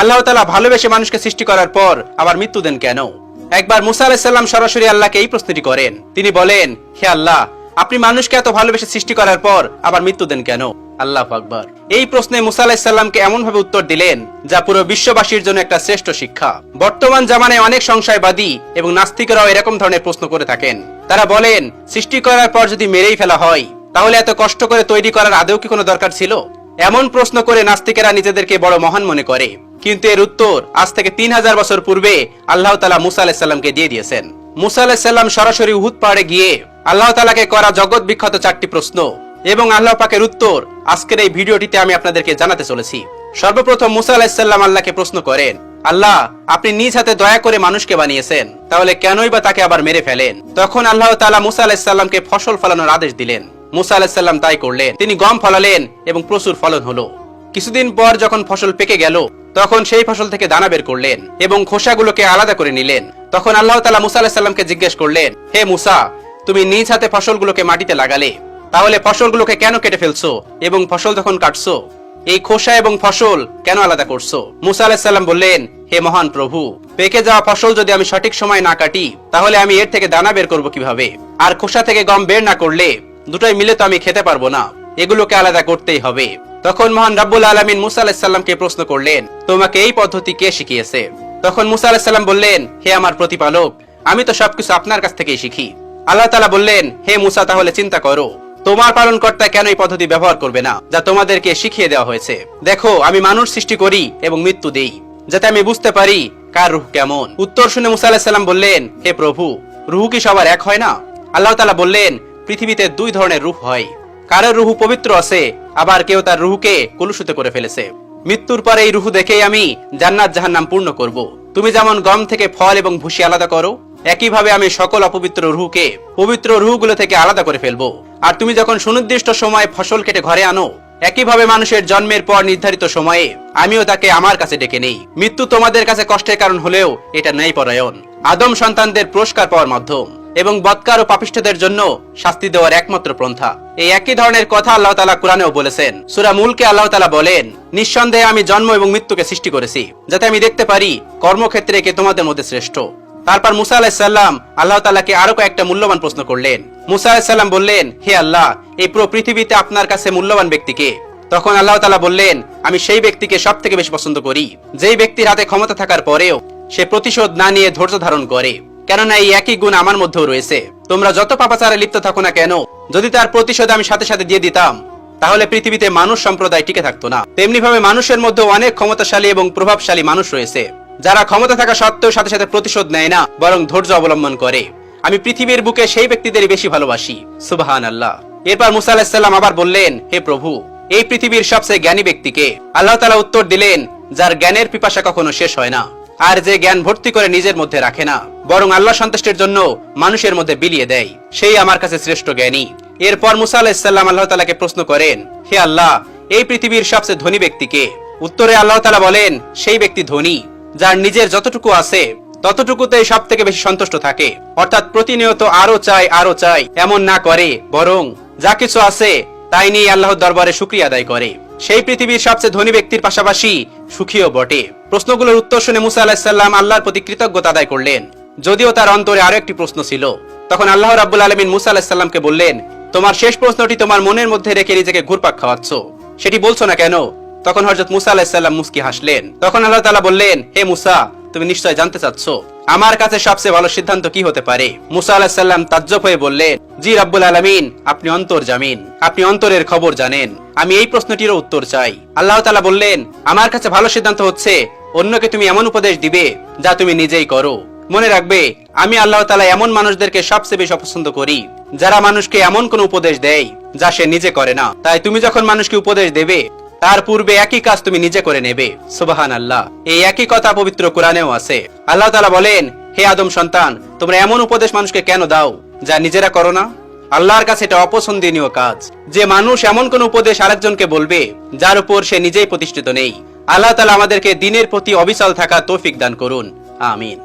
আল্লাহ তাআলা ভালোবেসে মানুষকে সৃষ্টি করার পর আবার মৃত্যু দেন কেন? একবার মুসা আলাইহিস সালাম সরাসরি আল্লাহকে এই প্রশ্নটি করেন। তিনি বলেন, হে আল্লাহ, আপনি মানুষকে এত ভালোবেসে সৃষ্টি করার পর আবার মৃত্যু দেন কেন? আল্লাহু আকবার। এই প্রশ্নে মুসা আলাইহিস সালামকে এমন ভাবে উত্তর দিলেন যা পুরো বিশ্ববাসীর জন্য একটা শ্রেষ্ঠ শিক্ষা। বর্তমান জামানায় অনেক সংশয়বাদী এবং নাস্তিকরাও এরকম ধরনের প্রশ্ন করে থাকেন। তারা বলেন, সৃষ্টি করার পর যদি মেরেই ফেলা হয় তাহলে এত কষ্ট করে তৈরি করার আদৌ কি কোনো দরকার ছিল? এমন প্রশ্ন করে নাস্তিকেরা নিজেদেরকে বড় মহান মনে করে। কিন্তু এর উত্তর আজ থেকে 3000 বছর পূর্বে আল্লাহ তাআলা মুসা আলাইহিস সালামকে দিয়ে দিয়েছেন। মুসা আলাইহিস সালাম সরাসরি উহুদ পাহাড়ে গিয়ে আল্লাহ তাআলাকে করা জগৎ বিখ্যাত 4টি প্রশ্ন এবং আল্লাহ পাকের উত্তর আজকের এই ভিডিওটিতে আমি আপনাদেরকে জানাতে চলেছি। সর্বপ্রথম মুসা আলাইহিস সালাম আল্লাহকে প্রশ্ন করেন, আল্লাহ, আপনি নিজ হাতে দয়া করে মানুষকে বানিয়েছেন, তাহলে কেনই বা তাকে আবার মেরে ফেলেন? তখন আল্লাহ তাআলা মুসা আলাইহিস সালামকে ফসল ফলানোর আদেশ দিলেন। মুসা আলাইহিস সালাম তাই করলেন। তিনি গম ফলালেন এবং প্রচুর ফলন হলো। কিছুদিন পর যখন ফসল পেকে গেল তখন সেই ফসল থেকে দানা বের করলেন এবং খোসাগুলোকে আলাদা করে নিলেন। তখন আল্লাহ তাআলা মুসা আলাইহিস সালামকে জিজ্ঞেস করলেন, হে মুসা, তুমি নিজ হাতে ফসলগুলোকে মাটিতে লাগালে, তাহলে ফসলগুলোকে কেন কেটে ফেলছো এবং ফসল যখন কাটছো এই খোসা এবং ফসল কেন আলাদা করছো? মুসা আলাইহিস সালাম বললেন, হে মহান প্রভু, পেকে যাওয়া ফসল যদি আমি সঠিক সময় না কাটি তাহলে আমি এর থেকে দানা বের করব কিভাবে? আর খোসা থেকে গম বের না করলে দুটোই মিলে তো আমি খেতে পারবো না, এগুলোকে আলাদা করতেই হবে। তখন মহান রাব্বুল আলামিন মুসা আলাইহিস সালামকে প্রশ্ন করলেন, তোমাকে এই পদ্ধতি কে শিখিয়েছে? তখন মুসা আলাইহিস সালাম বললেন, হে আমার প্রতিপালক, আমি তো সবকিছু আপনার কাছ থেকেই শিখি। আল্লাহ তাআলা বললেন, হে মুসা, তাহলে চিন্তা করো, তোমার পালনকর্তা কেন এই পদ্ধতি ব্যবহার করবে না যা তোমাদেরকে শিখিয়ে দেওয়া হয়েছে? দেখো, আমি মানুষ সৃষ্টি করি এবং মৃত্যু দেই যাতে আমি বুঝতে পারি কার রূহ কেমন। উত্তর শুনে মুসা আলাইহিস সালাম বললেন, হে প্রভু, রূহ কি সবার এক হয় না? আল্লাহ তাআলা বললেন, পৃথিবীতে 2 ধরনের রূহ হয়, কারোর রূহ পবিত্র আছে, আবার কেউ তার রূহকে কলুষিত করে ফেলেছে। মৃত্যুর পরে এই রূহ দেখেই আমি জান্নাত জাহান্নাম পূর্ণ করব। তুমি যেমন গম থেকে ফল এবং ভুসি আলাদা করো, একইভাবে আমি সকল অপবিত্র রূহকে পবিত্র রূহগুলো থেকে আলাদা করে ফেলবো। আর তুমি যখন সুনির্দিষ্ট সময়ে ফসল কেটে ঘরে আনো, একইভাবে মানুষের জন্মের পর নির্ধারিত সময়ে আমিও তাকে আমার কাছে ডেকে নেই। মৃত্যু তোমাদের কাছে কষ্টের কারণ হলেও এটা ন্যায়পরায়ণ, আদম সন্তানদের পুরস্কার পাওয়ার মাধ্যম এবং বদকার ও পাপিষ্ঠদের জন্য শাস্তি দেওয়ার একমাত্র পন্থা। এই একই ধরনের কথা আল্লাহ তাআলা কোরআনেও বলেছেন। সূরা মুলকে আল্লাহ তাআলা বলেন, নিঃসন্দেহে আমি জন্ম এবং মৃত্যুকে সৃষ্টি করেছি যাতে আমি দেখতে পারি কর্মক্ষেত্রে কে তোমাদের মধ্যে শ্রেষ্ঠ। তারপর মুসা আলাইহিস সালাম আল্লাহ তাআলাকে আরো কয়েকটা মূল্যবান প্রশ্ন করলেন। মুসা আলাইহিস সালাম বললেন, হে আল্লাহ, এই পুরো পৃথিবীতে আপনার কাছে মূল্যবান ব্যক্তিকে? তখন আল্লাহ তাআলা বললেন, আমি সেই ব্যক্তিকে সবথেকে বেশি পছন্দ করি যেই ব্যক্তির হাতে ক্ষমতা থাকার পরেও সে প্রতিশোধ না নিয়ে ধৈর্য ধারণ করে, কেননা এই একই গুণ আমার মধ্যেও রয়েছে। তোমরা যত পাপাচারে লিপ্ত থাকো না কেন, যদি তার প্রতিশোধ আমি সাথে সাথে দিয়ে দিতাম তাহলে পৃথিবীতে মানুষ সম্প্রদায় টিকে থাকতো না। তেমনি ভাবে মানুষের মধ্যে অনেক ক্ষমতাশালী এবং প্রভাবশালী মানুষ রয়েছে যারা ক্ষমতা থাকা সত্ত্বেও সাথে সাথে প্রতিশোধ নেয় না, বরং ধৈর্য অবলম্বন করে। আমি পৃথিবীর বুকে সেই ব্যক্তিদেরই বেশি ভালোবাসি। সুবহানাল্লাহ। এরপর মুসা আলাইহিস সালাম আবার বললেন, হে প্রভু, এই পৃথিবীর সবচেয়ে জ্ঞানী ব্যক্তিকে? আল্লাহ তাআলা উত্তর দিলেন, যার জ্ঞানের পিপাসা কখনো শেষ হয় না আর যে জ্ঞান ভর্তি করে নিজের মধ্যে রাখে না, বরং আল্লাহ সন্তুষ্টির জন্য মানুষের মধ্যে বিলিয়ে দেয়, সেই আমার কাছে শ্রেষ্ঠ জ্ঞানী। এরপর মুসা আলাইহিস সালাম আল্লাহ তাআলাকে প্রশ্ন করেন, হে আল্লাহ, এই পৃথিবীর সবচেয়ে ধনী ব্যক্তিকে? উত্তরে আল্লাহ তাআলা বলেন, সেই ব্যক্তি ধনী যার নিজের যতটুকু আছে ততটুকুতেই সব থেকে বেশি সন্তুষ্ট থাকে, অর্থাৎ প্রতিনিয়ত আরো চাই এমন না করে, বরং যা কিছু আছে তাই নিয়ে আল্লাহর দরবারে শুকরিয়া আদায় করে। সেই পৃথিবীর সবচেয়ে ধনী ব্যক্তির পাশাপাশি সুখীও বটে। প্রশ্নগুলোর উত্তর শুনে মুসা আলাইহিস সালাম আল্লাহর প্রতি কৃতজ্ঞতা আদায় করলেন, যদিও তার অন্তরে আরো একটি প্রশ্ন ছিল। তখন আল্লাহ রাব্বুল আলামিন মুসা আলাইহিস সালামকে বললেন, তোমার শেষ প্রশ্নটি তোমার মনের মধ্যে রেখে নিজেকে ঘুরপাক খাওয়াচ্ছ, সেটি বলছো না কেন? তখন হযরত মুসা আলাইহিস সালাম মুস্কি হাসলেন। তখন আল্লাহ তাআলা বললেন, হে মুসা, তুমি নিশ্চয় জানতে চাচ্ছ আমার কাছে সবচেয়ে ভালো সিদ্ধান্ত কি হতে পারে? মুসা আলাইহিস সালাম তাজ্জব হয়ে বললেন, জি রাব্বুল আলামিন, আপনি অন্তর্জামিন, আপনি অন্তরের খবর জানেন, আমি এই প্রশ্নটিরও উত্তর চাই। আল্লাহ তাআলা বললেন, আমার কাছে ভালো সিদ্ধান্ত হচ্ছে অন্যকে তুমি এমন উপদেশ দিবে যা তুমি নিজেই করো। মনে রাখবে, আমি আল্লাহ তাআলা এমন মানুষদেরকে সবচেয়ে বেশি পছন্দ করি যারা মানুষকে এমন কোন উপদেশ দেয় যা সে নিজে করে না। তাই তুমি যখন মানুষকে উপদেশ দেবে তার পূর্বে একই কাজ তুমি নিজে করে নেবে। সুবহানাল্লাহ। এই একই কথা পবিত্র কোরআনেও আছে। আল্লাহ তাআলা বলেন, হে আদম সন্তান, তোমরা এমন উপদেশ মানুষকে কেন দাও যা নিজেরা করো না? আল্লাহর কাছে এটা অপছন্দনীয় কাজ যে মানুষ এমন কোন উপদেশ আরেকজনকে বলবে যার উপর সে নিজেই প্রতিষ্ঠিত নেই। আল্লাহ তাআলা আমাদেরকে দ্বীনের প্রতি অবিচল থাকা তৌফিক দান করুন। আমিন।